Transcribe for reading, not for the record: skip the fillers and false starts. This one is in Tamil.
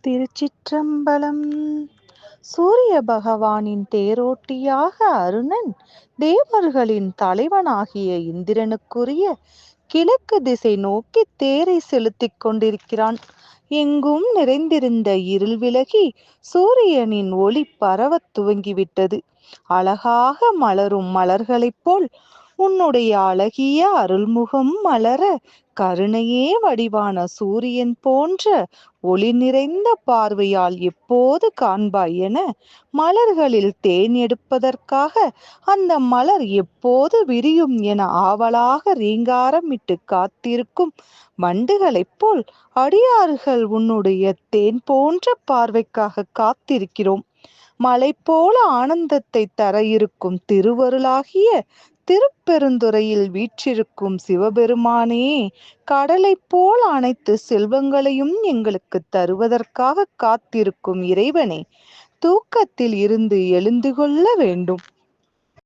திருச்சிற்றம்பலம். சூரிய பகவானின் தேரோட்டியாக அருணன் தேவர்களின் தலைவனாகிய இந்திரனுக்குரிய கிழக்கு திசை நோக்கி தேரை செலுத்திக் கொண்டிருக்கிறான். எங்கும் நிறைந்திருந்த இருள் விலகி சூரியனின் ஒளி பரவத் துவங்கிவிட்டது. அழகாக மலரும் மலர்களைப் போல் உன்னுடைய அழகிய அருள்முகம் மலர கருணையே வடிவான சூரியன் போன்ற ஒளி நிறைந்த பார்வையால் எப்போது காண்பாய் என மலர்களில் தேன் எடுப்பதற்காக அந்த மலர் எப்போது விரியும் என ஆவலாக ரீங்காரமிட்டு காத்திருக்கும் வண்டுகளைப் போல் அடியார்கள் உன்னுடைய தேன் போன்ற பார்வைக்காக காத்திருக்கிறோம். மலை போல ஆனந்தத்தை தர இருக்கும் திருவருளாகிய திருப்பெருந்துறையில் வீற்றிருக்கும் சிவபெருமானே, கடலை போல் அனைத்து செல்வங்களையும் எங்களுக்கு தருவதற்காக காத்திருக்கும் இறைவனே, தூக்கத்தில் இருந்து எழுந்து கொள்ள வேண்டும்.